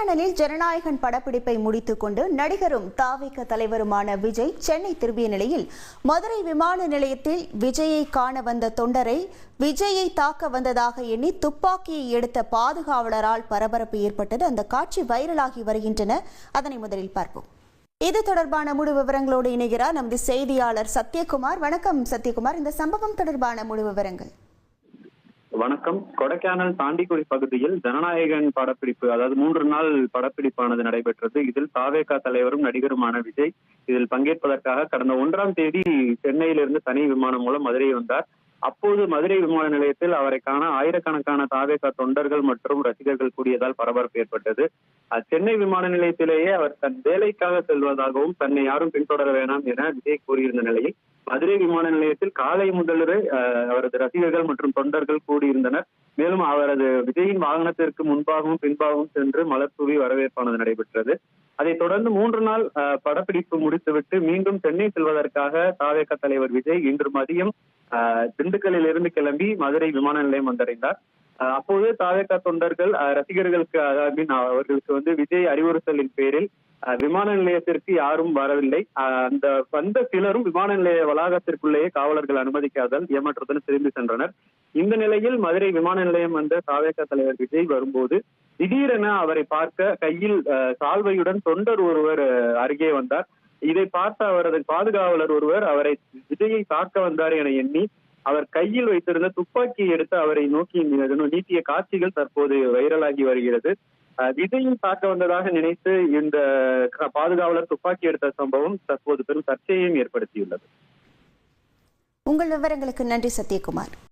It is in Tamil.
கொடைக்கானலில் ஜனநாயகன் படப்பிடிப்பை முடித்துக் கொண்டு நடிகரும் தாவேக தலைவருமான விஜய் சென்னை திரும்பிய நிலையில் மதுரை விமான நிலையத்தில் விஜயை காண வந்த தொண்டரை விஜயை தாக்க வந்ததாக எண்ணி துப்பாக்கியை எடுத்த பாதுகாவலரால் பரபரப்பு ஏற்பட்டது. அந்த காட்சி வைரலாகி வருகின்றன. அதனை முதலில் பார்ப்போம். இது தொடர்பான முழு விவரங்களோடு இணைகிறார் நமது செய்தியாளர் சத்யகுமார். வணக்கம் சத்யகுமார், இந்த சம்பவம் தொடர்பான முழு விவரங்கள். வணக்கம். கொடைக்கானல் தாண்டிக்குடி பகுதியில் ஜனநாயகன் படப்பிடிப்பு, அதாவது 3 நாள் படப்பிடிப்பானது நடைபெற்றது. இதில் தாவேகா தலைவரும் நடிகருமான விஜய் இதில் பங்கேற்பதற்காக கடந்த 1ஆம் தேதி சென்னையிலிருந்து தனி விமானம் மூலம் மதுரை வந்தார். அப்போது மதுரை விமான நிலையத்தில் அவரை காண ஆயிரக்கணக்கான தாவேகா தொண்டர்கள் மற்றும் ரசிகர்கள் கூடியதால் பரபரப்பு ஏற்பட்டது. சென்னை விமான நிலையத்திலேயே அவர் தன் வேலைக்காக செல்வதாகவும் தன்னை யாரும் பின்தொடர வேண்டாம் என விஜய் கூறியிருந்த நிலையில் மதுரை விமான நிலையத்தில் காலை முதலே அவரது ரசிகர்கள் மற்றும் தொண்டர்கள் கூடியிருந்தனர். மேலும் அவரது விஜயின் வாகனத்திற்கு முன்பாகவும் பின்பாகவும் சென்று மலர் தூவி வரவேற்பானது நடைபெற்றது. அதைத் தொடர்ந்து 3 நாள் படப்பிடிப்பு முடித்துவிட்டு மீண்டும் சென்னை செல்வதற்காக தாவேகா தலைவர் விஜய் இன்று மதியம் திண்டுக்கல்லில் இருந்து கிளம்பி மதுரை விமான நிலையம் வந்தடைந்தார். அப்போது தாவேகா தொண்டர்கள் ரசிகர்களுக்கு அவர்களுக்கு விஜய் அறிவுறுத்தலின் பேரில் விமான நிலையத்திற்கு யாரும் வரவில்லை. அந்த வந்த சிலரும் விமான நிலைய வளாகத்திற்குள்ளேயே காவலர்கள் அனுமதிக்காதால் ஏமாற்றத்துடன் திரும்பி சென்றனர். இந்த நிலையில் மதுரை விமான நிலையம் வந்த தாவேகா தலைவர் விஜய் வரும்போது திடீரென அவரை பார்க்க கையில் சால்வையுடன் தொண்டர் ஒருவர் அருகே வந்தார். இதை பார்த்த அவரது பாதுகாவலர் ஒருவர் அவரை விஜயை தாக்க வந்தார் என எண்ணி அவர் கையில் வைத்திருந்த துப்பாக்கியை எடுத்து அவரை நோக்கி நீட்டிய காட்சிகள் தற்போது வைரலாகி வருகிறது. விஜயை தாக்க வந்ததாக நினைத்து இந்த பாதுகாவலர் துப்பாக்கி எடுத்த சம்பவம் தற்போது பெரும் சர்ச்சையையும் ஏற்படுத்தியுள்ளது. உங்கள் விவரங்களுக்கு நன்றி சத்யகுமார்.